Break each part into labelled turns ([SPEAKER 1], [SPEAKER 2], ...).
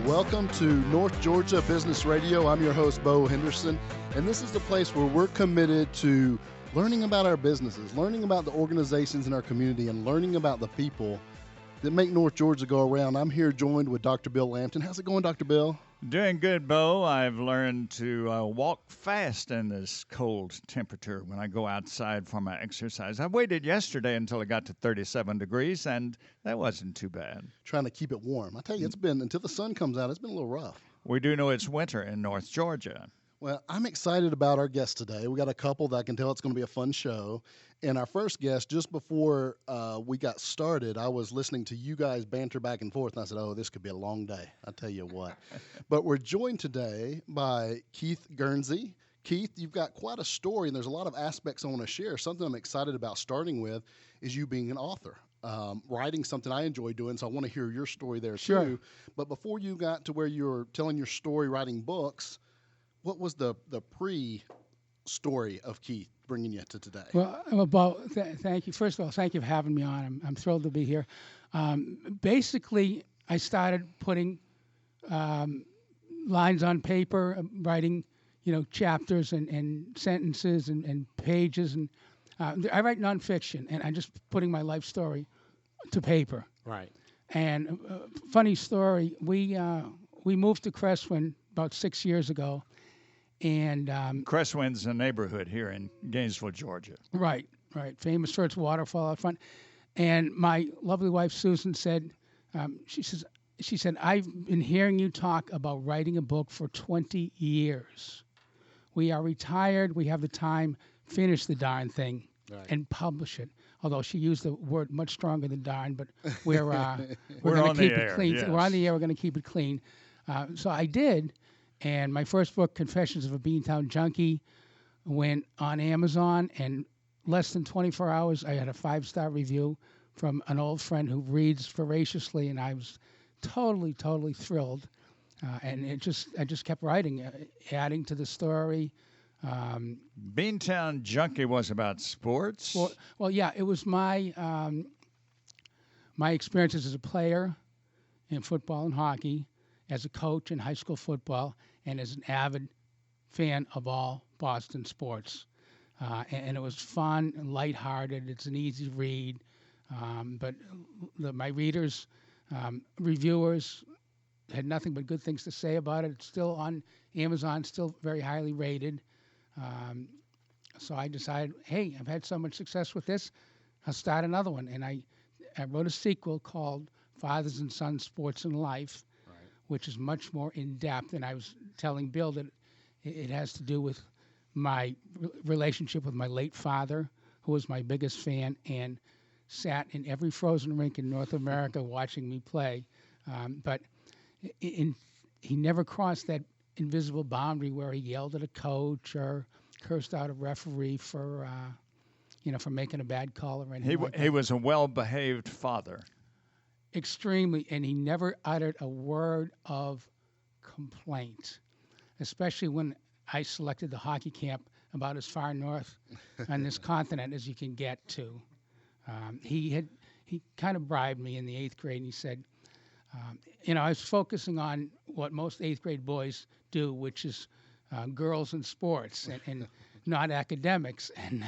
[SPEAKER 1] Welcome to North Georgia Business Radio. I'm your host, Bo Henderson, and this is the place where we're committed to learning about our businesses, learning about the organizations in our community, and learning about the people that make North Georgia go around. I'm here joined with Dr. Bill Lampton. How's it going, Dr. Bill?
[SPEAKER 2] Doing good, Bo. I've learned to walk fast in this cold temperature when I go outside for my exercise. I waited yesterday until it got to 37 degrees, and that wasn't too bad.
[SPEAKER 1] Trying to keep it warm. I tell you, it's been, until the sun comes out, it's been a little rough.
[SPEAKER 2] We do know it's winter in North Georgia.
[SPEAKER 1] Well, I'm excited about our guest today. We got a couple that I can tell it's going to be a fun show. And our first guest, just before we got started, I was listening to you guys banter back and forth, and I said, oh, this could be a long day. I tell you what. But we're joined today by Keith Guernsey. Keith, you've got quite a story, and there's a lot of aspects I want to share. Something I'm excited about starting with is you being an author. Writing something I enjoy doing, so I want to hear your story there too. But before you got to where you're telling your story, writing books, what was the pre-story of Keith bringing you to today?
[SPEAKER 3] Well, thank you. First of all, thank you for having me on. I'm thrilled to be here. Basically, I started putting lines on paper, writing, chapters and sentences and pages. And I write nonfiction, and I'm just putting my life story to paper.
[SPEAKER 4] Right.
[SPEAKER 3] And funny story, we moved to Cresswind about 6 years ago. And
[SPEAKER 2] Cresswind's a neighborhood here in Gainesville, Georgia.
[SPEAKER 3] Right. Famous for its waterfall out front. And my lovely wife, Susan, said, she said, I've been hearing you talk about writing a book for 20 years. We are retired. We have the time. Finish the darn thing and publish it. Although she used the word much stronger than darn, but we're going to keep it clean.
[SPEAKER 2] Yes.
[SPEAKER 3] We're on the air. We're going to keep it clean. So I did. And my first book, Confessions of a Beantown Junkie, went on Amazon, and less than 24 hours, I had a 5-star review from an old friend who reads voraciously, and I was totally thrilled. And I just kept writing, adding to the story.
[SPEAKER 2] Beantown Junkie was about sports?
[SPEAKER 3] Well, yeah, it was my experiences as a player in football and hockey, as a coach in high school football, and as an avid fan of all Boston sports. And it was fun and lighthearted. It's an easy read. But my readers, reviewers, had nothing but good things to say about it. It's still on Amazon, still very highly rated. So I decided, hey, I've had so much success with this, I'll start another one. And I wrote a sequel called Fathers and Sons, Sports and Life, which is much more in-depth. And I was telling Bill that it has to do with my relationship with my late father, who was my biggest fan and sat in every frozen rink in North America watching me play. But he never crossed that invisible boundary where he yelled at a coach or cursed out a referee for making a bad call or anything.
[SPEAKER 2] He was a well-behaved father.
[SPEAKER 3] Extremely, and he never uttered a word of complaint, especially when I selected the hockey camp about as far north on this continent as you can get to. He kind of bribed me in the 8th grade, and he said, I was focusing on what most 8th grade boys do, which is girls and sports and not academics. And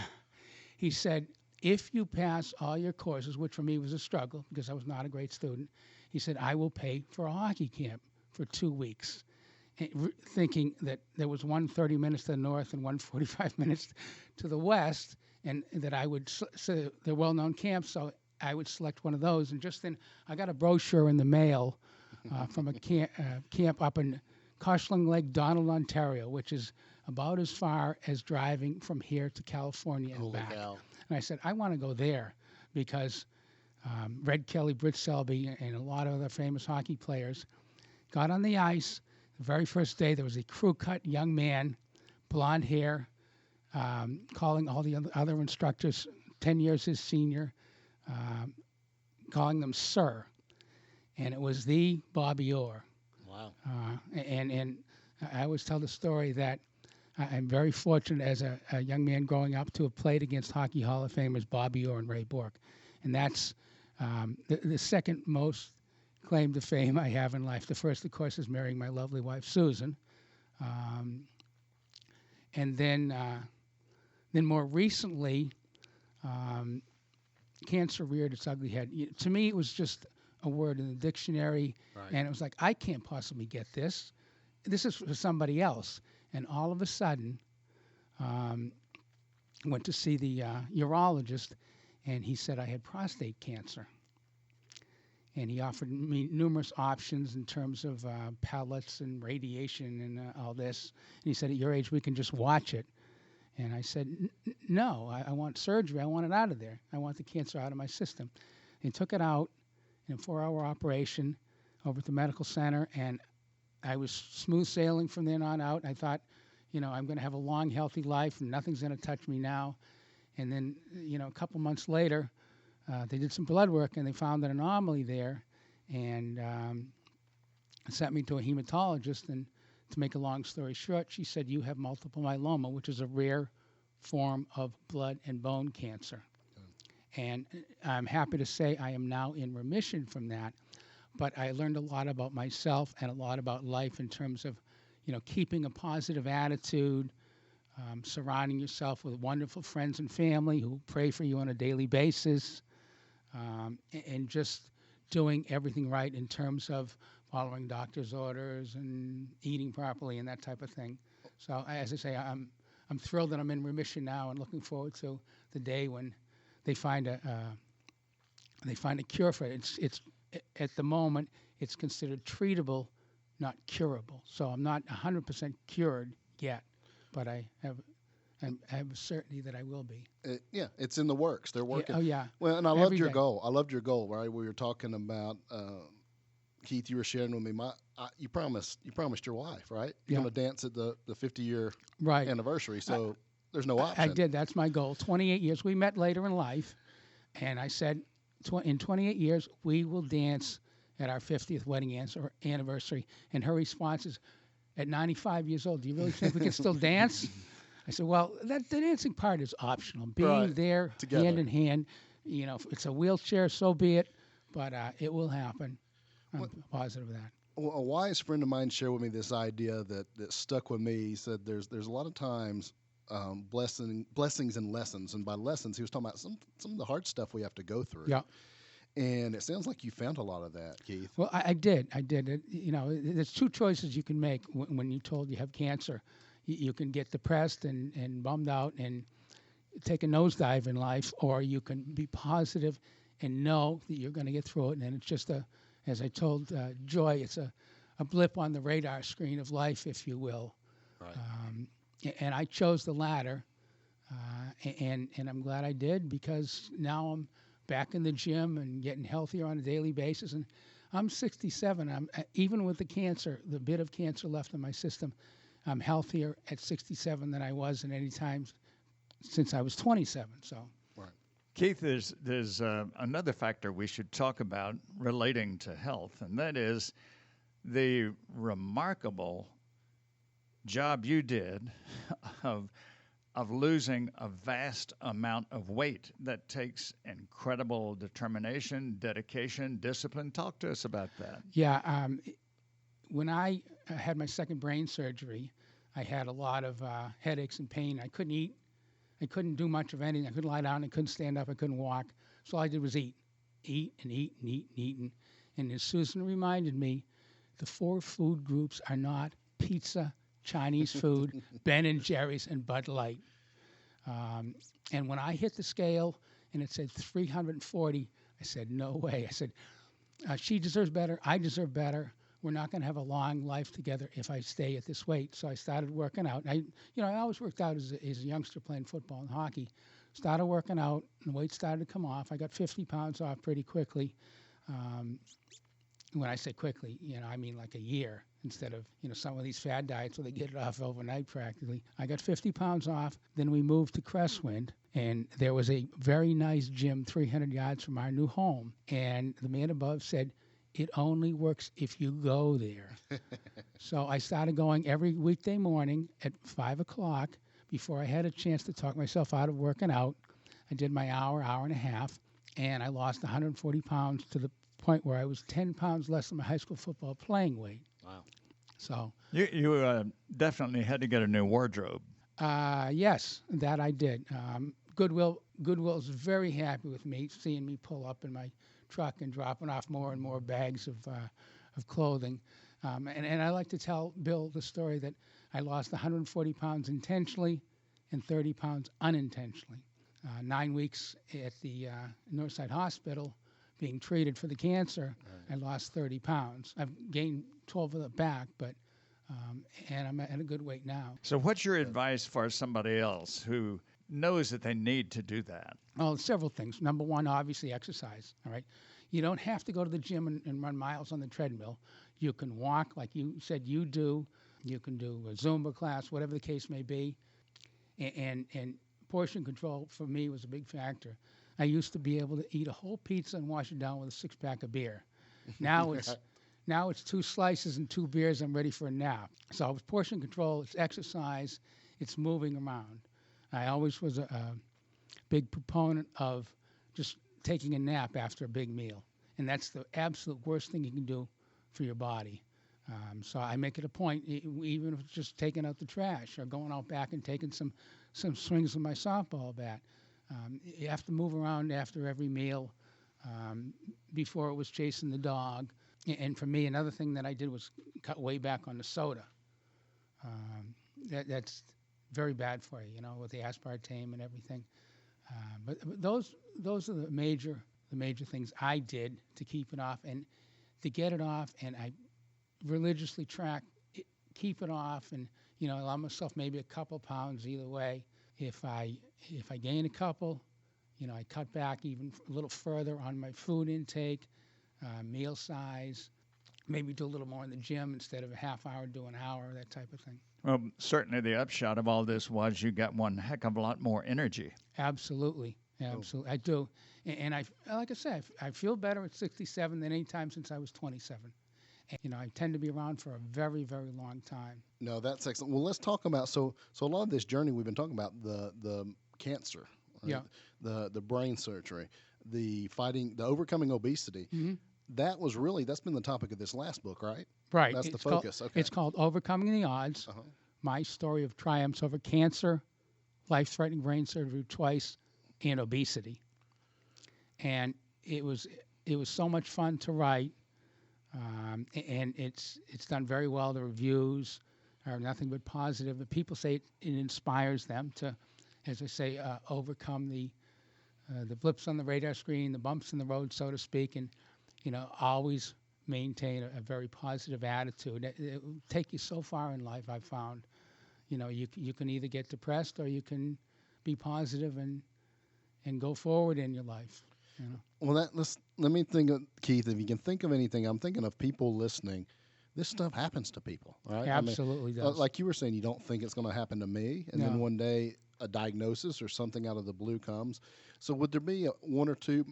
[SPEAKER 3] he said, if you pass all your courses, which for me was a struggle because I was not a great student, he said, I will pay for a hockey camp for 2 weeks, thinking that there was one 30 minutes to the north and one 45 minutes to the west, and that I would, so they're well-known camps, so I would select one of those. And just then I got a brochure in the mail from a camp up in Coshling Lake, Donald, Ontario, which is about as far as driving from here to California and back. And I said, I want to go there because Red Kelly, Britt Selby, and a lot of other famous hockey players got on the ice. The very first day, there was a crew-cut young man, blonde hair, calling all the other instructors, 10 years his senior, calling them sir. And it was the Bobby Orr.
[SPEAKER 4] Wow.
[SPEAKER 3] And I always tell the story that I'm very fortunate as a young man growing up to have played against Hockey Hall of Famers Bobby Orr and Ray Bork. And that's the second most claim to fame I have in life. The first, of course, is marrying my lovely wife, Susan. And then more recently, cancer reared its ugly head. To me, it was just a word in the dictionary, and it was like, I can't possibly get this. This is for somebody else. And all of a sudden, went to see the urologist, and he said I had prostate cancer. And he offered me numerous options in terms of pellets and radiation and all this. And he said, at your age, we can just watch it. And I said, no, I want surgery. I want it out of there. I want the cancer out of my system. He took it out in a 4-hour operation over at the medical center, and I was smooth sailing from then on out. I thought, I'm going to have a long, healthy life, and nothing's going to touch me now. And then, a couple months later, they did some blood work, and they found an anomaly there, and sent me to a hematologist. And to make a long story short, she said, you have multiple myeloma, which is a rare form of blood and bone cancer. And I'm happy to say I am now in remission from that. But I learned a lot about myself and a lot about life in terms of, keeping a positive attitude, surrounding yourself with wonderful friends and family who pray for you on a daily basis, and just doing everything right in terms of following doctor's orders and eating properly and that type of thing. So, as I say, I'm thrilled that I'm in remission now and looking forward to the day when they find a cure for it. It's at the moment it's considered treatable, not curable. So I'm not 100% cured yet, but I have certainty that I will be.
[SPEAKER 1] Yeah, it's in the works. They're working.
[SPEAKER 3] Yeah, oh yeah.
[SPEAKER 1] Well, and I loved your goal. I loved your goal, right? We were talking about Keith. You were sharing with me. You promised your wife, right? You're going to dance at the 50-year anniversary. So there's no option.
[SPEAKER 3] I did. That's my goal. 28 years. We met later in life, and I said, in 28 years, we will dance at our 50th wedding anniversary. And her response is, at 95 years old, do you really think we can still dance? I said, well, the dancing part is optional. Being there, together, hand in hand, if it's a wheelchair, so be it. But it will happen. I'm positive of that.
[SPEAKER 1] Well, a wise friend of mine shared with me this idea that stuck with me. He said there's a lot of times blessings and lessons. And by lessons, he was talking about some of the hard stuff we have to go through.
[SPEAKER 3] Yeah.
[SPEAKER 1] And it sounds like you found a lot of that, Keith.
[SPEAKER 3] Well, I did. There's two choices you can make when you're told you have cancer. You can get depressed and bummed out and take a nosedive in life, or you can be positive and know that you're going to get through it. And it's just as I told Joy, it's a blip on the radar screen of life, if you will. Right. And I chose the latter, and I'm glad I did, because now I'm back in the gym and getting healthier on a daily basis. And I'm 67. I'm even with the cancer, the bit of cancer left in my system, I'm healthier at 67 than I was at any time since I was 27. So,
[SPEAKER 1] right.
[SPEAKER 2] Keith, there's another factor we should talk about relating to health, and that is the remarkable job you did of losing a vast amount of weight. That takes incredible determination, dedication, discipline. Talk to us about that.
[SPEAKER 3] Yeah. When I had my second brain surgery, I had a lot of headaches and pain. I couldn't eat. I couldn't do much of anything. I couldn't lie down. I couldn't stand up. I couldn't walk. So all I did was eat and eat and eat and eat. And as Susan reminded me, the 4 food groups are not pizza, Chinese food, Ben & Jerry's, and Bud Light. And when I hit the scale and it said 340, I said, no way. I said, she deserves better. I deserve better. We're not going to have a long life together if I stay at this weight. So I started working out. I always worked out as a youngster playing football and hockey. Started working out, and the weight started to come off. I got 50 pounds off pretty quickly. When I say quickly, I mean like a year instead of, some of these fad diets where they get it off overnight practically. I got 50 pounds off. Then we moved to Crestwind, and there was a very nice gym 300 yards from our new home. And the man above said, it only works if you go there. So I started going every weekday morning at 5 o'clock before I had a chance to talk myself out of working out. I did my hour and a half, and I lost 140 pounds to the point where I was 10 pounds less than my high school football playing weight.
[SPEAKER 1] Wow.
[SPEAKER 3] So,
[SPEAKER 2] You definitely had to get a new wardrobe.
[SPEAKER 3] yes, that I did. Goodwill's very happy with me, seeing me pull up in my truck and dropping off more and more bags of clothing. And I like to tell Bill the story that I lost 140 pounds intentionally and 30 pounds unintentionally. 9 weeks at the Northside Hospital being treated for the cancer, I lost 30 pounds. I've gained 12 of it back, but and I'm at a good weight now.
[SPEAKER 2] So what's your advice for somebody else who knows that they need to do that?
[SPEAKER 3] Well, several things. Number one, obviously exercise, all right? You don't have to go to the gym and run miles on the treadmill. You can walk like you said you do. You can do a Zumba class, whatever the case may be. And portion control for me was a big factor. I used to be able to eat a whole pizza and wash it down with a six-pack of beer. Now it's 2 slices and 2 beers. I'm ready for a nap. So it's portion control, it's exercise, it's moving around. I always was a big proponent of just taking a nap after a big meal, and that's the absolute worst thing you can do for your body. So I make it a point, even if it's just taking out the trash or going out back and taking some swings with my softball bat. You have to move around after every meal. Before it was chasing the dog. And for me, another thing that I did was cut way back on the soda. That's very bad for you, with the aspartame and everything. But those are the major things I did to keep it off and to get it off. And I religiously track it, keep it off, and allow myself maybe a couple pounds either way. If I gain a couple, I cut back even a little further on my food intake, meal size, maybe do a little more in the gym instead of a half hour, do an hour, that type of thing.
[SPEAKER 2] Well, certainly the upshot of all this was you got one heck of a lot more energy.
[SPEAKER 3] Absolutely. Absolutely. I do. And like I said, I feel better at 67 than any time since I was 27. And, I tend to be around for a very, very long time.
[SPEAKER 1] No, that's excellent. Well, let's talk about, so a lot of this journey we've been talking about, the cancer, right?
[SPEAKER 3] Yeah.
[SPEAKER 1] The brain surgery, the overcoming obesity.
[SPEAKER 3] Mm-hmm.
[SPEAKER 1] That's been the topic of this last book, right?
[SPEAKER 3] Right.
[SPEAKER 1] That's the focus. Okay.
[SPEAKER 3] It's called Overcoming the Odds, My Story of Triumphs Over Cancer, Life-Threatening Brain Surgery Twice, and Obesity. And it was so much fun to write. And it's done very well. The reviews are nothing but positive. The people say it inspires them to, as I say, overcome the blips on the radar screen, the bumps in the road, so to speak, and always maintain a very positive attitude. It will take you so far in life. I've found, you can either get depressed or you can be positive and go forward in your life.
[SPEAKER 1] Well, let me think of, Keith, if you can think of anything. I'm thinking of people listening. This stuff happens to people, right?
[SPEAKER 3] Absolutely does.
[SPEAKER 1] Like you were saying, you don't think it's going to happen to me, and then one day a diagnosis or something out of the blue comes. So would there be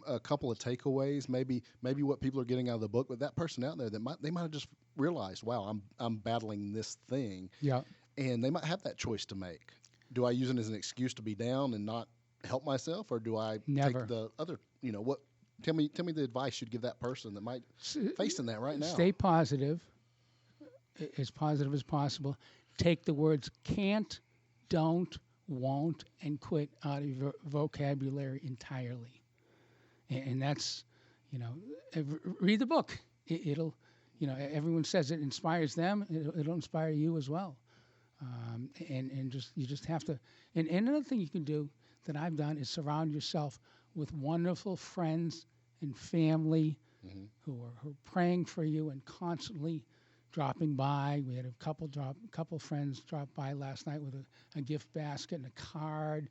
[SPEAKER 1] a couple of takeaways, maybe what people are getting out of the book, with that person out there that they might have just realized, wow, I'm battling this thing.
[SPEAKER 3] Yeah.
[SPEAKER 1] And they might have that choice to make. Do I use it as an excuse to be down and not help myself, or do I take the other, what? Tell me the advice you'd give that person that might facing that right now.
[SPEAKER 3] Stay positive as possible. Take the words can't, don't, won't, and quit out of your vocabulary entirely. And that's, read the book. It'll, everyone says it inspires them. It'll inspire you as well. And you just have to. And another thing you can do that I've done is surround yourself with wonderful friends and family who are praying for you and constantly dropping by. We had a couple friends drop by last night with a gift basket and a card.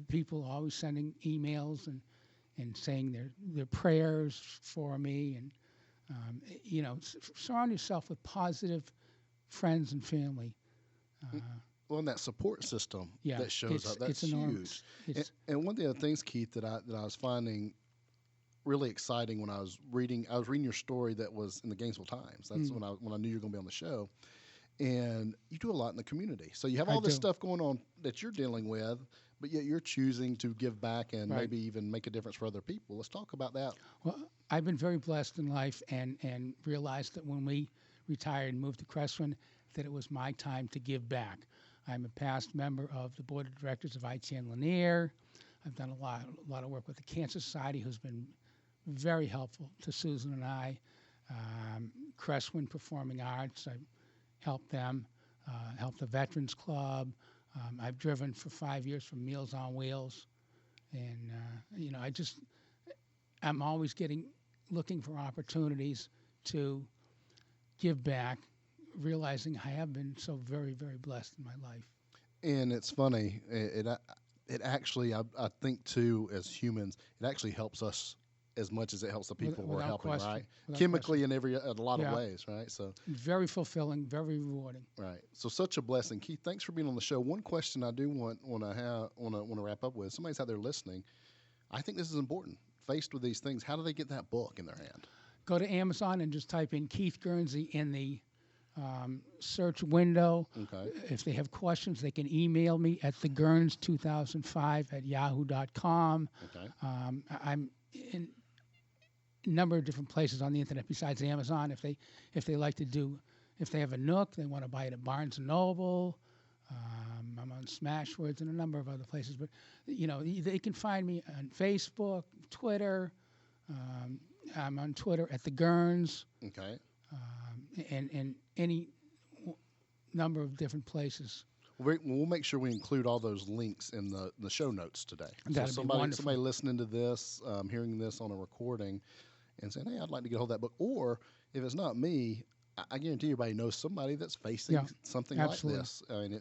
[SPEAKER 3] People always sending emails and saying their prayers for me. And surround yourself with positive friends and family.
[SPEAKER 1] Well, and that support system that shows up, that's
[SPEAKER 3] enormous.
[SPEAKER 1] Huge. And one of the other things, Keith, that I was finding really exciting when I was reading your story that was in the Gainesville Times. That's when I knew you were going to be on the show. And you do a lot in the community. So you have all this stuff going on that you're dealing with, but yet you're choosing to give back and
[SPEAKER 3] Right.
[SPEAKER 1] maybe even make a difference for other people. Let's talk about that.
[SPEAKER 3] Well, I've been very blessed in life and realized that when we retired and moved to Crestwood, that it was my time to give back. I'm a past member of the board of directors of Lake Lanier. I've done a lot of work with the Cancer Society, who's been very helpful to Susan and I. Crestwood Performing Arts, I helped them. Helped the Veterans Club. I've driven for 5 years for Meals on Wheels. And, I'm always looking for opportunities to give back, realizing I have been so very, very blessed in my life.
[SPEAKER 1] And it's funny. It actually, I think too, as humans, it actually helps us as much as it helps the people we're
[SPEAKER 3] Without
[SPEAKER 1] helping,
[SPEAKER 3] question.
[SPEAKER 1] right?
[SPEAKER 3] Without
[SPEAKER 1] Chemically in a lot
[SPEAKER 3] Yeah.
[SPEAKER 1] of ways, right? So
[SPEAKER 3] Very fulfilling, very rewarding.
[SPEAKER 1] right. So such a blessing, Keith. Thanks for being on the show. One question I do want to wrap up with. Somebody's out there listening. I think this is important. Faced with these things, how do they get that book in their hand?
[SPEAKER 3] Go to Amazon and just type in Keith Guernsey in the search window.
[SPEAKER 1] Okay.
[SPEAKER 3] If they have questions, they can email me at theguerns2005@yahoo.com.
[SPEAKER 1] Okay.
[SPEAKER 3] I'm in a number of different places on the internet besides Amazon. If they have a Nook, they want to buy it at Barnes and Noble. I'm on Smashwords and a number of other places. But they can find me on Facebook, Twitter. I'm on Twitter at the Guerns.
[SPEAKER 1] Okay.
[SPEAKER 3] And any number of different places.
[SPEAKER 1] We'll make sure we include all those links in the show notes today.
[SPEAKER 3] That'd
[SPEAKER 1] So
[SPEAKER 3] be wonderful.
[SPEAKER 1] somebody listening to this, hearing this on a recording, and saying, "Hey, I'd like to get hold of that book," or if it's not me, I guarantee everybody knows somebody that's facing something
[SPEAKER 3] absolutely.
[SPEAKER 1] like this. I mean,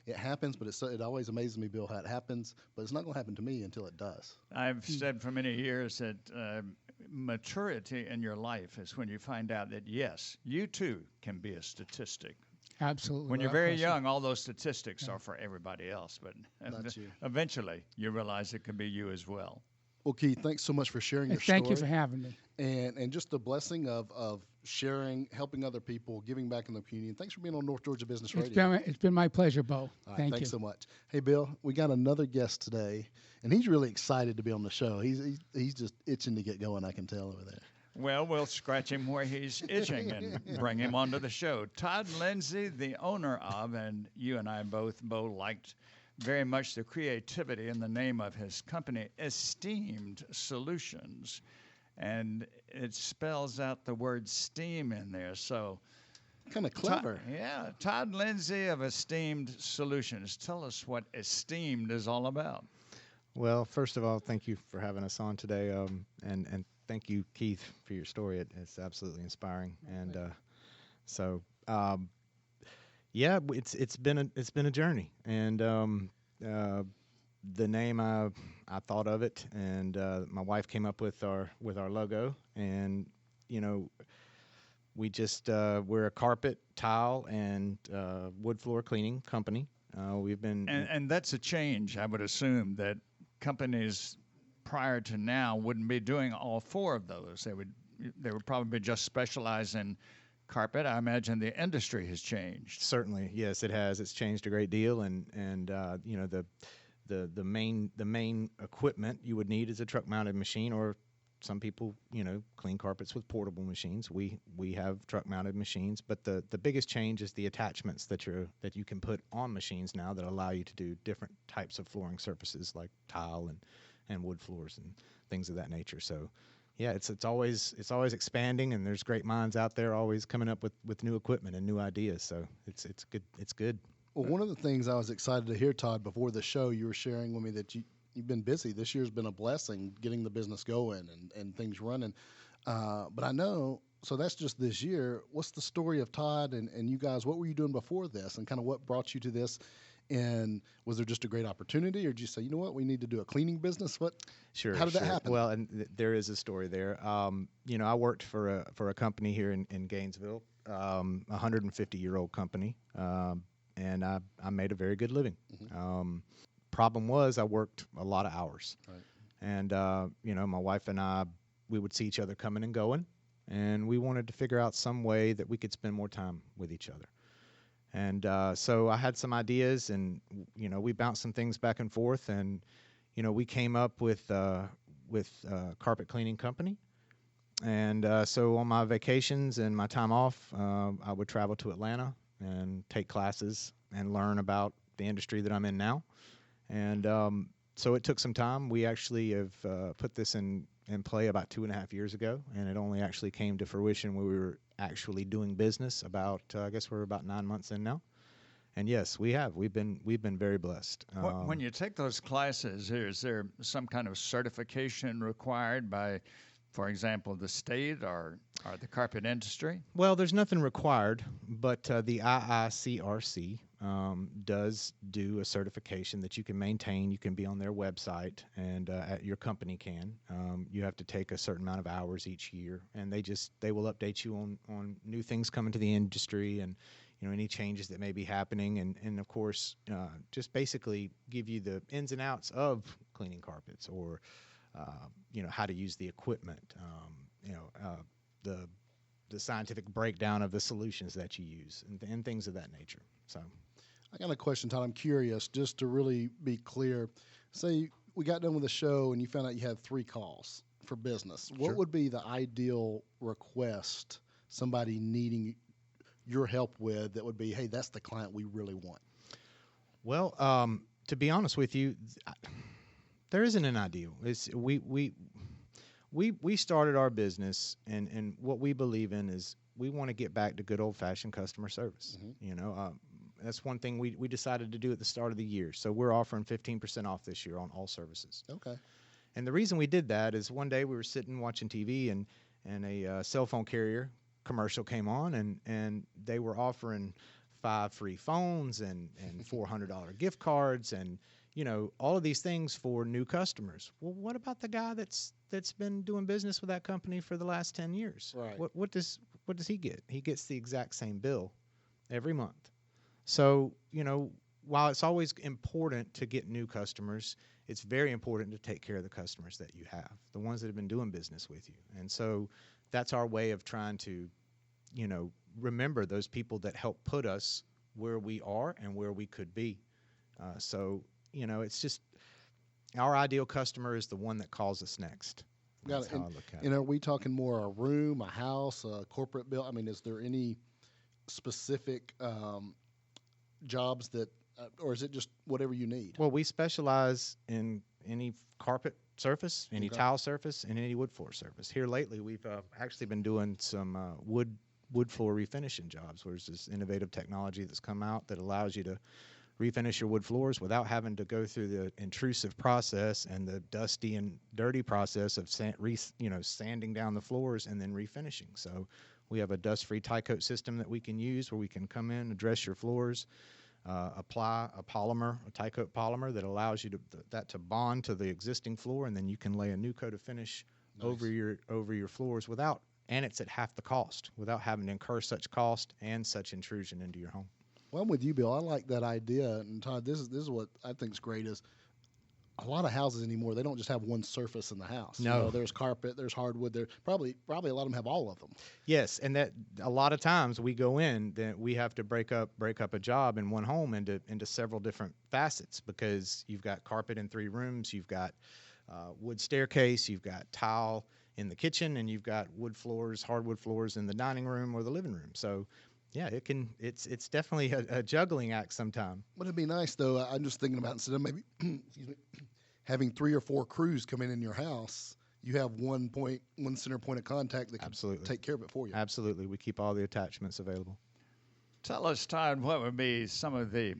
[SPEAKER 1] it happens, but it always amazes me, Bill, how it happens. But it's not going to happen to me until it does.
[SPEAKER 2] I've said for many years that maturity in your life is when you find out that, yes, you too can be a statistic.
[SPEAKER 3] Absolutely.
[SPEAKER 2] When you're
[SPEAKER 3] without
[SPEAKER 2] very
[SPEAKER 3] question.
[SPEAKER 2] young, all those statistics are for everybody else, but
[SPEAKER 1] Not you.
[SPEAKER 2] eventually you realize it can be you as well.
[SPEAKER 1] Well, Keith, thanks so much for sharing your
[SPEAKER 3] Thank
[SPEAKER 1] story.
[SPEAKER 3] you for having me.
[SPEAKER 1] And just the blessing of sharing, helping other people, giving back in the community. And thanks for being on North Georgia Business Radio.
[SPEAKER 3] It's been my pleasure, Bo.
[SPEAKER 1] All right,
[SPEAKER 3] Thank
[SPEAKER 1] thanks
[SPEAKER 3] you.
[SPEAKER 1] so much. Hey, Bill, we got another guest today, and he's really excited to be on the show. He's just itching to get going, I can tell over there.
[SPEAKER 2] Well, we'll scratch him where he's itching and bring him onto the show. Todd Lindsay, the owner of, and you and I both liked very much the creativity in the name of his company, Esteemed Solutions. And it spells out the word steam in there. So,
[SPEAKER 1] Kind of clever.
[SPEAKER 2] Todd Lindsay of Esteemed Solutions. Tell us what Esteemed is all about.
[SPEAKER 4] Well, first of all, thank you for having us on today, and thank you, Keith, for your story. It's absolutely inspiring, and it's been a journey, and the name I thought of it, and my wife came up with our logo, and we just we're a carpet, tile, and wood floor cleaning company. We've been
[SPEAKER 2] And that's a change, I would assume, that companies prior to now wouldn't be doing all four of those. They would probably just specialize in carpet. I imagine the industry has changed.
[SPEAKER 4] Certainly, yes, it has. It's changed a great deal, and the main equipment you would need is a truck-mounted machine, or some people clean carpets with portable machines. We have truck-mounted machines, but the biggest change is the attachments that you can put on machines now that allow you to do different types of flooring surfaces like tile and wood floors and things of that nature. So, yeah, it's always expanding, and there's great minds out there always coming up with new equipment and new ideas. So it's good. It's good.
[SPEAKER 1] Well, one of the things I was excited to hear, Todd, before the show, you were sharing with me that you've been busy. This year's been a blessing getting the business going and things running. But I know, so that's just this year. What's the story of Todd and you guys? What were you doing before this, and kind of what brought you to this? And was there just a great opportunity, or did you say, you know what, we need to do a cleaning business?
[SPEAKER 4] Sure.
[SPEAKER 1] How did that happen?
[SPEAKER 4] Well, and there is a story there. I worked for a company here in Gainesville, a 150-year-old company, and I made a very good living.
[SPEAKER 1] Mm-hmm.
[SPEAKER 4] Problem was I worked a lot of hours,
[SPEAKER 1] Right.
[SPEAKER 4] and my wife and I, we would see each other coming and going, and we wanted to figure out some way that we could spend more time with each other. And so I had some ideas, and we bounced some things back and forth, and we came up with carpet cleaning company. And so on my vacations and my time off, I would travel to Atlanta and take classes and learn about the industry that I'm in now. And so it took some time. We actually have put this in play about 2.5 years ago, and it only actually came to fruition when we were actually doing business about, I guess we're about 9 months in now. And yes, we have. We've been very blessed.
[SPEAKER 2] When you take those classes, is there some kind of certification required by, for example, the state or the carpet industry?
[SPEAKER 4] Well, there's nothing required, but the IICRC does do a certification that you can maintain. You can be on their website, and your company can. You have to take a certain amount of hours each year, and they will update you on new things coming to the industry and any changes that may be happening, and of course, just basically give you the ins and outs of cleaning carpets, or how to use the equipment, the scientific breakdown of the solutions that you use, and things of that nature. So,
[SPEAKER 1] I got a question, Todd. I'm curious, just to really be clear. Say we got done with the show and you found out you had 3 calls for business. What would be the ideal request somebody needing your help with that would be, hey, that's the client we really want?
[SPEAKER 4] Well, to be honest with you, there isn't an ideal. We started our business, and what we believe in is we want to get back to good old-fashioned customer service. Mm-hmm. That's one thing we decided to do at the start of the year. So we're offering 15% off this year on all services.
[SPEAKER 1] Okay.
[SPEAKER 4] And the reason we did that is one day we were sitting watching TV, and a cell phone carrier commercial came on, and they were offering 5 free phones and $400 gift cards, and all of these things for new customers. Well, what about the guy that's been doing business with that company for the last 10 years?
[SPEAKER 1] Right.
[SPEAKER 4] What does he get? He gets the exact same bill every month. So, while it's always important to get new customers, it's very important to take care of the customers that you have, the ones that have been doing business with you. And so that's our way of trying to, remember those people that help put us where we are and where we could be. It's just our ideal customer is the one that calls us next. That's how I look at it.
[SPEAKER 1] Are we talking more a room, a house, a corporate bill? I mean, is there any specific jobs that, or is it just whatever you need?
[SPEAKER 4] Well, we specialize in any carpet surface, any tile surface, and any wood floor surface. Here lately, we've actually been doing some wood floor refinishing jobs, where there's this innovative technology that's come out that allows you to refinish your wood floors without having to go through the intrusive process and the dusty and dirty process of sanding down the floors and then refinishing. So we have a dust-free tie coat system that we can use, where we can come in, address your floors, apply a tie coat polymer that allows you to bond to the existing floor, and then you can lay a new coat of finish over your floors and it's at half the cost, without having to incur such cost and such intrusion into your home.
[SPEAKER 1] Well, I'm with you, Bill. I like that idea. And Todd, this is what I think is great is a lot of houses anymore, they don't just have one surface in the house.
[SPEAKER 4] No.
[SPEAKER 1] There's carpet, there's hardwood, there probably a lot of them have all of them.
[SPEAKER 4] Yes, and that a lot of times we go in, then we have to break up a job in one home into several different facets, because you've got carpet in 3 rooms, you've got wood staircase, you've got tile in the kitchen, and you've got hardwood floors in the dining room or the living room. So yeah, it's definitely a juggling act sometime.
[SPEAKER 1] But it'd be nice, though. I'm just thinking about, instead of maybe having 3 or 4 crews come in your house, you have one center point of contact that can take care of it for you.
[SPEAKER 4] Absolutely. We keep all the attachments available.
[SPEAKER 2] Tell us, Todd, what would be some of the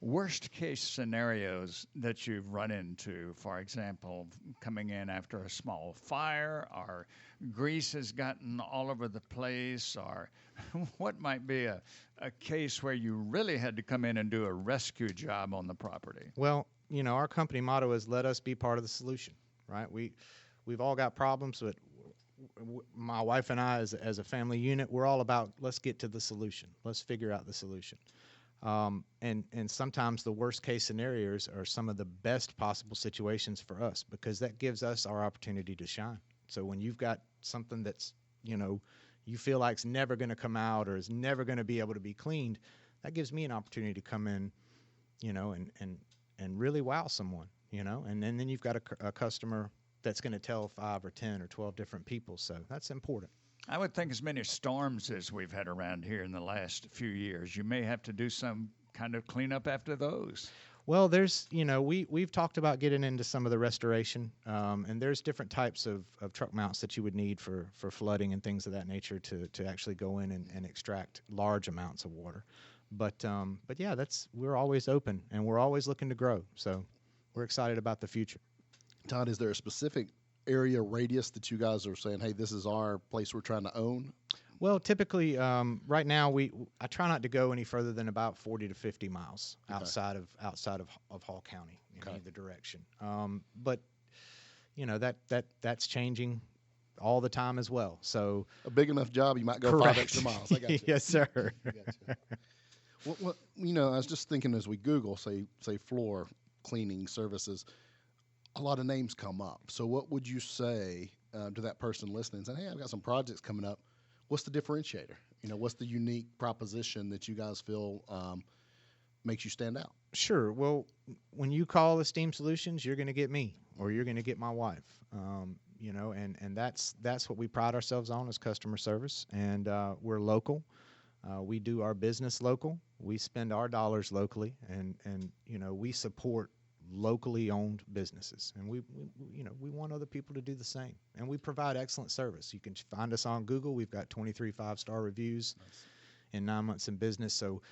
[SPEAKER 2] worst case scenarios that you've run into? For example, coming in after a small fire, or grease has gotten all over the place, or what might be a case where you really had to come in and do a rescue job on the property?
[SPEAKER 4] Well, our company motto is let us be part of the solution, right? We've all got problems, but my wife and I, as a family unit, we're all about, let's get to the solution. Let's figure out the solution. And sometimes the worst case scenarios are some of the best possible situations for us, because that gives us our opportunity to shine. So when you've got something that's, you feel like it's never going to come out or is never going to be able to be cleaned, that gives me an opportunity to come in, and really wow someone, and then you've got a customer that's going to tell 5 or 10 or 12 different people. So that's important.
[SPEAKER 2] I would think as many storms as we've had around here in the last few years, you may have to do some kind of cleanup after those.
[SPEAKER 4] Well, there's, we've talked about getting into some of the restoration, and there's different types of truck mounts that you would need for flooding and things of that nature to actually go in and extract large amounts of water. But yeah, we're always open, and we're always looking to grow. So we're excited about the future.
[SPEAKER 1] Todd, is there a specific area radius that you guys are saying, hey, this is our place we're trying to own?
[SPEAKER 4] Well, typically, right now I try not to go any further than about 40 to 50 miles outside of Hall County in either direction. But that's changing all the time as well. So
[SPEAKER 1] a big enough job, you might go
[SPEAKER 4] correct.
[SPEAKER 1] 5 extra miles. I got you.
[SPEAKER 4] Yes, sir.
[SPEAKER 1] Well, I was just thinking as we Google, say floor cleaning services, a lot of names come up. So what would you say to that person listening, saying, hey, I've got some projects coming up. What's the differentiator? What's the unique proposition that you guys feel makes you stand out?
[SPEAKER 4] Sure. Well, when you call Esteemed Solutions, you're going to get me, or you're going to get my wife. And that's what we pride ourselves on, is customer service. And we're local. We do our business local. We spend our dollars locally, and we support locally owned businesses, and we want other people to do the same, and we provide excellent service. You can find us on Google. We've got 23 5-star reviews in 9 months in business. So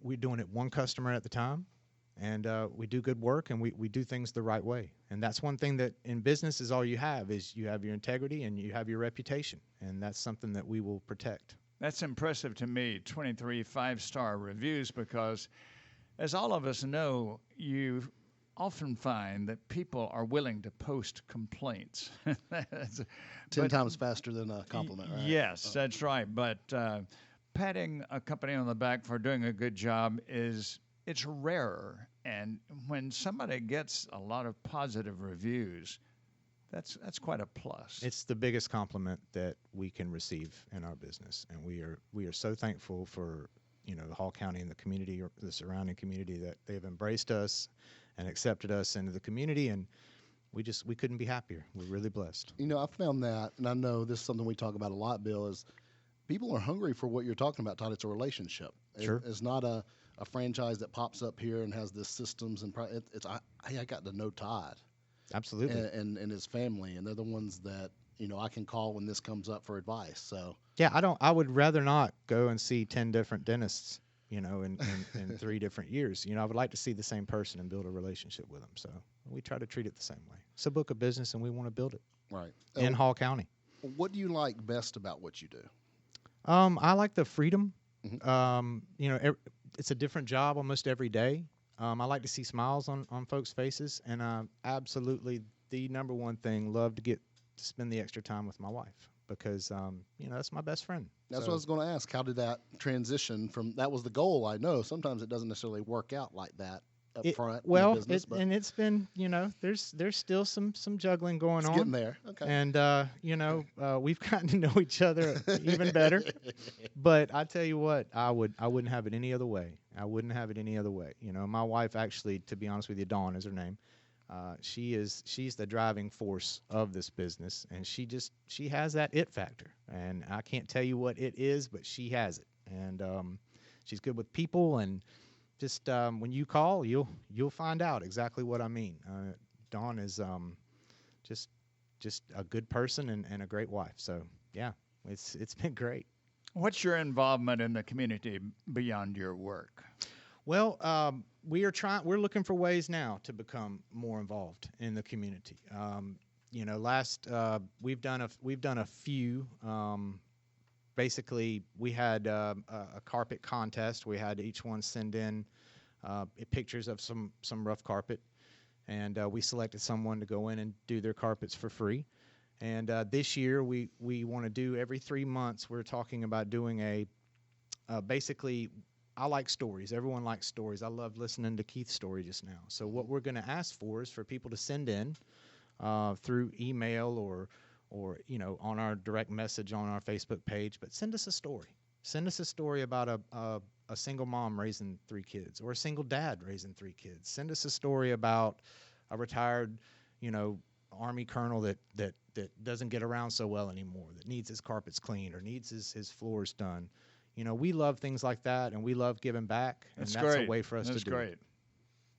[SPEAKER 4] we're doing it one customer at the time, and we do good work, and we do things the right way. And that's one thing that in business is all you have your integrity and you have your reputation, and that's something that we will protect.
[SPEAKER 2] That's impressive to me, 23 5-star reviews, because as all of us know, you often find that people are willing to post complaints.
[SPEAKER 1] 10 times faster than a compliment, right?
[SPEAKER 2] Yes, that's right. But patting a company on the back for doing a good job it's rarer. And when somebody gets a lot of positive reviews, that's quite a plus.
[SPEAKER 4] It's the biggest compliment that we can receive in our business, and we are so thankful for the Hall County and the community, or the surrounding community, that they've embraced us and accepted us into the community, and we couldn't be happier. We're really blessed.
[SPEAKER 1] I found that, and I know this is something we talk about a lot, Bill, is people are hungry for what you're talking about, Todd. It's a relationship.
[SPEAKER 4] Sure.
[SPEAKER 1] It's not a franchise that pops up here and has the systems and I got to know Todd.
[SPEAKER 4] Absolutely.
[SPEAKER 1] And his family, and they're the ones that I can call when this comes up for advice. So
[SPEAKER 4] yeah, I would rather not go and see 10 different dentists, in 3 different years. I would like to see the same person and build a relationship with them. So we try to treat it the same way. It's a book of business, and we want to build it
[SPEAKER 1] right
[SPEAKER 4] in Hall County.
[SPEAKER 1] What do you like best about what you do?
[SPEAKER 4] I like the freedom.
[SPEAKER 1] Mm-hmm.
[SPEAKER 4] It's a different job almost every day. I like to see smiles on folks' faces, and absolutely the number one thing, love to get to spend the extra time with my wife, because that's my best friend.
[SPEAKER 1] That's what I was going to ask. How did that transition from that was the goal? I know sometimes it doesn't necessarily work out like that up front.
[SPEAKER 4] Well,
[SPEAKER 1] in business, but
[SPEAKER 4] and it's been there's still some juggling going on.
[SPEAKER 1] Getting there. Okay.
[SPEAKER 4] And we've gotten to know each other even better. But I tell you what, I wouldn't have it any other way. I wouldn't have it any other way. My wife, actually, to be honest with you, Dawn is her name. She's the driving force of this business, and she has that it factor, and I can't tell you what it is, but she has it, and she's good with people, and just when you call, you'll find out exactly what I mean. Dawn is just a good person and a great wife. So yeah, it's been great.
[SPEAKER 2] What's your involvement in the community beyond your work?
[SPEAKER 4] Well, we're looking for ways now to become more involved in the community. We've done a few. Basically, we had a carpet contest. We had each one send in pictures of some rough carpet, and we selected someone to go in and do their carpets for free. And this year, we want to do every 3 months. We're talking about doing basically. I like stories. Everyone likes stories. I loved listening to Keith's story just now. So what we're going to ask for is for people to send in through email or on our direct message on our Facebook page. But send us a story. Send us a story about a a single mom raising 3 kids or a single dad raising 3 kids. Send us a story about a retired, Army colonel that doesn't get around so well anymore, that needs his carpets cleaned or needs his floors done. We love things like that, and we love giving back, and that's
[SPEAKER 2] great.
[SPEAKER 4] a way for us
[SPEAKER 2] That's
[SPEAKER 4] to do
[SPEAKER 2] great.
[SPEAKER 4] it.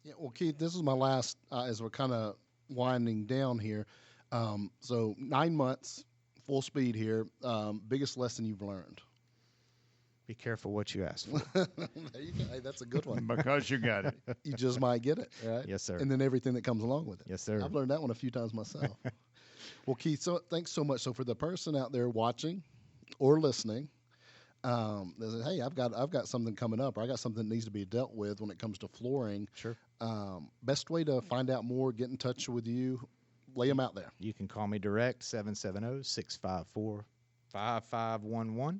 [SPEAKER 1] Yeah, well, Keith, this is my last, as we're kind of winding down here. So 9 months, full speed here. Biggest lesson you've learned?
[SPEAKER 4] Be careful what you ask for.
[SPEAKER 1] There you go. Hey, that's a good one.
[SPEAKER 2] Because you got it.
[SPEAKER 1] You just might get it, right?
[SPEAKER 4] Yes, sir.
[SPEAKER 1] And then everything that comes along with it.
[SPEAKER 4] Yes, sir.
[SPEAKER 1] I've learned that one a few times myself. Well, Keith, so thanks so much. So for the person out there watching or listening, they say, hey, I've got something coming up, or I got something that needs to be dealt with when it comes to flooring.
[SPEAKER 4] Sure.
[SPEAKER 1] Best way to find out more, get in touch with you, lay them out there.
[SPEAKER 4] You can call me direct, 770-654-5511,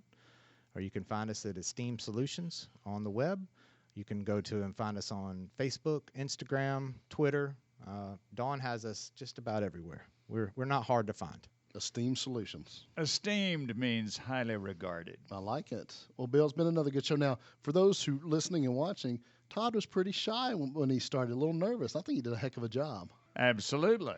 [SPEAKER 4] or you can find us at Esteemed Solutions on the web. You can go to and find us on Facebook, Instagram, Twitter. Dawn has us just about everywhere. We're not hard to find.
[SPEAKER 1] Esteemed Solutions.
[SPEAKER 2] Esteemed means highly regarded.
[SPEAKER 1] I like it. Well, Bill, it's been another good show. Now, for those who listening and watching, Todd was pretty shy when he started, a little nervous. I think he did a heck of a job.
[SPEAKER 2] Absolutely.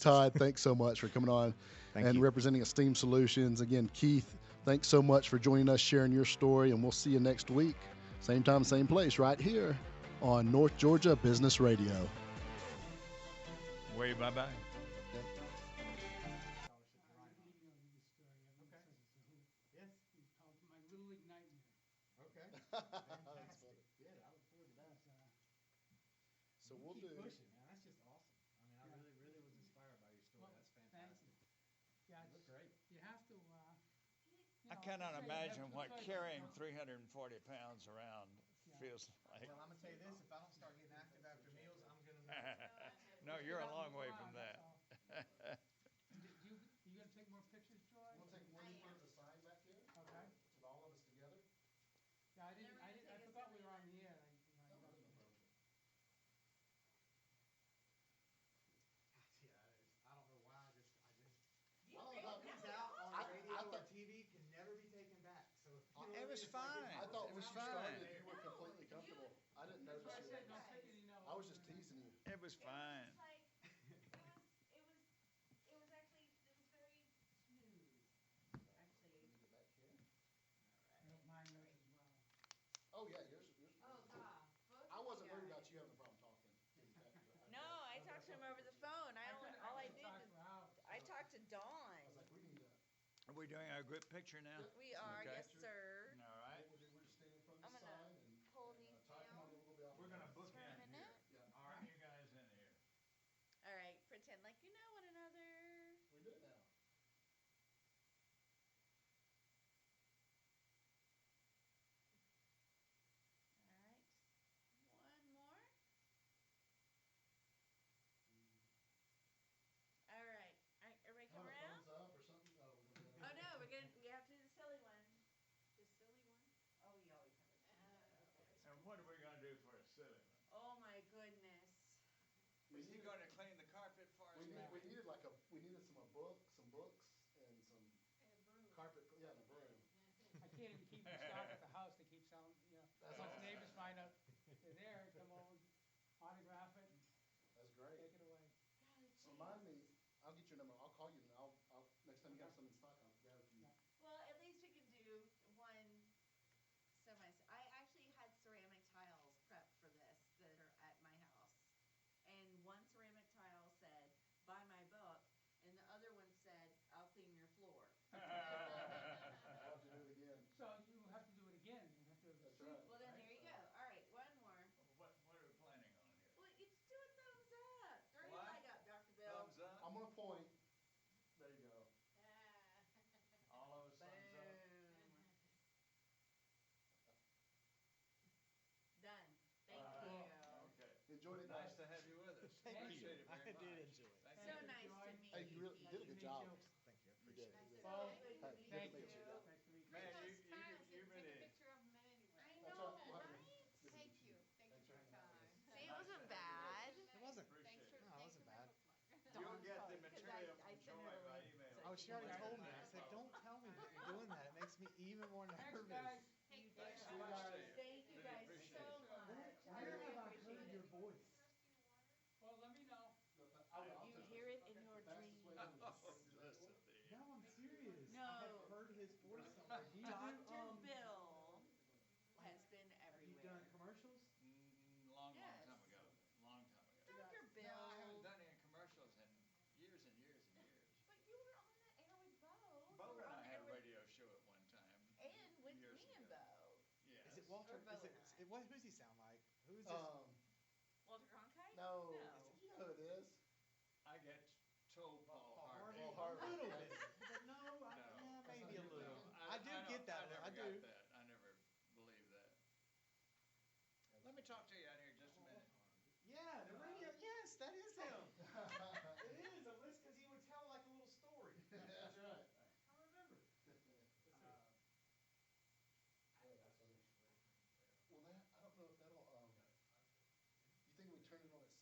[SPEAKER 1] Todd, thanks so much for coming on and representing Esteemed Solutions. Again, Keith, thanks so much for joining us, sharing your story, and we'll see you next week. Same time, same place, right here on North Georgia Business Radio.
[SPEAKER 2] Wave bye-bye.
[SPEAKER 1] So we'll do.
[SPEAKER 4] Pushing, man. That's just awesome. I mean, I really was inspired by your story. That's fantastic.
[SPEAKER 3] Yeah,
[SPEAKER 4] That's great.
[SPEAKER 3] you have to.
[SPEAKER 2] I cannot imagine what carrying 340 pounds around feels like.
[SPEAKER 4] Well, I'm going to tell you this. If I don't start getting active after meals, I'm going to
[SPEAKER 2] No, you're a long way from that.
[SPEAKER 3] You going to take more pictures, Joy?
[SPEAKER 1] We'll take one for the sign back here.
[SPEAKER 3] Okay.
[SPEAKER 1] With all of us together.
[SPEAKER 3] Yeah, I forgot we were on the air.
[SPEAKER 4] I don't know why. I just these out on radio or TV can never be taken back. So
[SPEAKER 2] It was fine.
[SPEAKER 1] I thought
[SPEAKER 2] It
[SPEAKER 1] when
[SPEAKER 2] was
[SPEAKER 1] you started,
[SPEAKER 2] fine.
[SPEAKER 1] you were completely comfortable. I didn't notice you. I was just teasing you.
[SPEAKER 2] It was fine.
[SPEAKER 5] It was actually very smooth. Actually.
[SPEAKER 3] Mine knows as well.
[SPEAKER 1] Oh yeah, yours.
[SPEAKER 5] Oh God.
[SPEAKER 1] I wasn't worried about you having a problem talking.
[SPEAKER 5] No, I talked to him over the phone. All I did is I talked to Dawn.
[SPEAKER 1] I was like, we need to.
[SPEAKER 2] Are we doing our group picture now?
[SPEAKER 5] We are,
[SPEAKER 2] Okay.
[SPEAKER 5] yes, sir.
[SPEAKER 2] All right.
[SPEAKER 1] What we'll do, we're just standing in front of
[SPEAKER 5] I'm
[SPEAKER 1] the
[SPEAKER 5] gonna
[SPEAKER 1] sign and
[SPEAKER 5] pull these
[SPEAKER 1] Todd, come on a
[SPEAKER 5] down.
[SPEAKER 1] little bit off.
[SPEAKER 2] We're going to
[SPEAKER 1] the
[SPEAKER 2] book
[SPEAKER 5] For a
[SPEAKER 2] in
[SPEAKER 5] minute.
[SPEAKER 2] here.
[SPEAKER 1] Yeah.
[SPEAKER 2] Bring you guys in here.
[SPEAKER 5] All right, pretend like you know one another.
[SPEAKER 1] We do it now.
[SPEAKER 5] All right. One more. All right. All right, everybody come around.
[SPEAKER 1] Thumbs up or something. Oh, we're gonna do
[SPEAKER 5] Oh no, we have to do the silly one. The silly one? Oh, we always have a silly one.
[SPEAKER 2] And what are we going to do for a silly one?
[SPEAKER 5] Oh my goodness.
[SPEAKER 2] Is he going to clean the carpet for us?
[SPEAKER 1] We needed some books and some carpet, and a broom.
[SPEAKER 3] I can't even keep the stock at the house. They keep selling,
[SPEAKER 1] That's
[SPEAKER 3] once
[SPEAKER 1] awesome.
[SPEAKER 3] neighbors find out they're there, come over, autograph it, and
[SPEAKER 1] That's great.
[SPEAKER 3] take it away.
[SPEAKER 1] Remind me, I'll get your number. I'll call you and I'll next time you have some in stock, I'll grab a few.
[SPEAKER 5] Well, at least we can do one I actually had ceramic tiles prepped for this that are at my house. And one ceramic tile said, buy my book, and the other one said, I'll clean your floor.
[SPEAKER 1] I'll have to do it again.
[SPEAKER 3] So you have to do it again. You have to.
[SPEAKER 1] That's right.
[SPEAKER 5] Well, then there you go. All right, one more.
[SPEAKER 2] What are we planning on here?
[SPEAKER 5] Well, it's do a thumbs up. Throw your
[SPEAKER 2] What?
[SPEAKER 5] leg up, Dr. Bill.
[SPEAKER 2] Thumbs up?
[SPEAKER 1] I'm gonna point. There you go.
[SPEAKER 2] All of us thumbs up?
[SPEAKER 5] Boom. Done. Thank
[SPEAKER 2] All
[SPEAKER 5] you.
[SPEAKER 2] right. Okay.
[SPEAKER 1] Enjoyed it.
[SPEAKER 2] Nice to have you with us.
[SPEAKER 3] Thank you.
[SPEAKER 2] Appreciate it very
[SPEAKER 4] I did
[SPEAKER 2] much.
[SPEAKER 4] enjoy it.
[SPEAKER 2] Thank
[SPEAKER 5] So
[SPEAKER 2] you.
[SPEAKER 5] nice to meet
[SPEAKER 1] Hey,
[SPEAKER 5] you.
[SPEAKER 1] you really did a good job.
[SPEAKER 4] Thank you. I
[SPEAKER 1] You
[SPEAKER 4] appreciate
[SPEAKER 1] did.
[SPEAKER 4] it.
[SPEAKER 1] You did.
[SPEAKER 3] Well,
[SPEAKER 5] Good to meet
[SPEAKER 3] thank
[SPEAKER 1] Good to
[SPEAKER 3] you.
[SPEAKER 1] meet you.
[SPEAKER 3] Nice to meet you.
[SPEAKER 2] Man, you really.
[SPEAKER 5] I
[SPEAKER 1] That's
[SPEAKER 5] know,
[SPEAKER 1] right. We'll have
[SPEAKER 5] right?
[SPEAKER 1] a-
[SPEAKER 6] Thank you. Thank you for your time.
[SPEAKER 5] See, it wasn't bad.
[SPEAKER 4] It wasn't.
[SPEAKER 2] Appreciate it.
[SPEAKER 4] No, it wasn't bad.
[SPEAKER 2] You'll get the
[SPEAKER 5] Because
[SPEAKER 2] material
[SPEAKER 5] I
[SPEAKER 2] from
[SPEAKER 5] sent
[SPEAKER 2] Joy
[SPEAKER 5] her the
[SPEAKER 2] by
[SPEAKER 5] link.
[SPEAKER 2] email.
[SPEAKER 4] Oh, she already told me. I said, don't tell me that you're doing that. It makes me even more
[SPEAKER 3] Thanks,
[SPEAKER 4] nervous.
[SPEAKER 3] guys.
[SPEAKER 6] Take
[SPEAKER 5] You
[SPEAKER 6] care.
[SPEAKER 5] did.
[SPEAKER 4] Walter,
[SPEAKER 5] Or
[SPEAKER 4] is it,
[SPEAKER 5] Bowen.
[SPEAKER 4] what? Who's he sound like? Who is this?
[SPEAKER 5] Walter Cronkite?
[SPEAKER 1] No,
[SPEAKER 5] No.
[SPEAKER 1] you know who it is.
[SPEAKER 2] I get told Paul
[SPEAKER 4] Harley?
[SPEAKER 1] Paul Harley.
[SPEAKER 4] A little
[SPEAKER 1] Yeah.
[SPEAKER 4] bit. But no, yeah, maybe a little.
[SPEAKER 2] No,
[SPEAKER 4] I do get that.
[SPEAKER 2] I
[SPEAKER 4] I
[SPEAKER 2] never
[SPEAKER 4] do.
[SPEAKER 2] got that. I never believed that. Let me talk to you out here just a minute.
[SPEAKER 4] Yeah, the radio. Yes, that is him. It is. Because he would tell like a little story.
[SPEAKER 1] That's right.
[SPEAKER 4] I remember.
[SPEAKER 1] Well, that I don't know if that'll. You think we turn it on its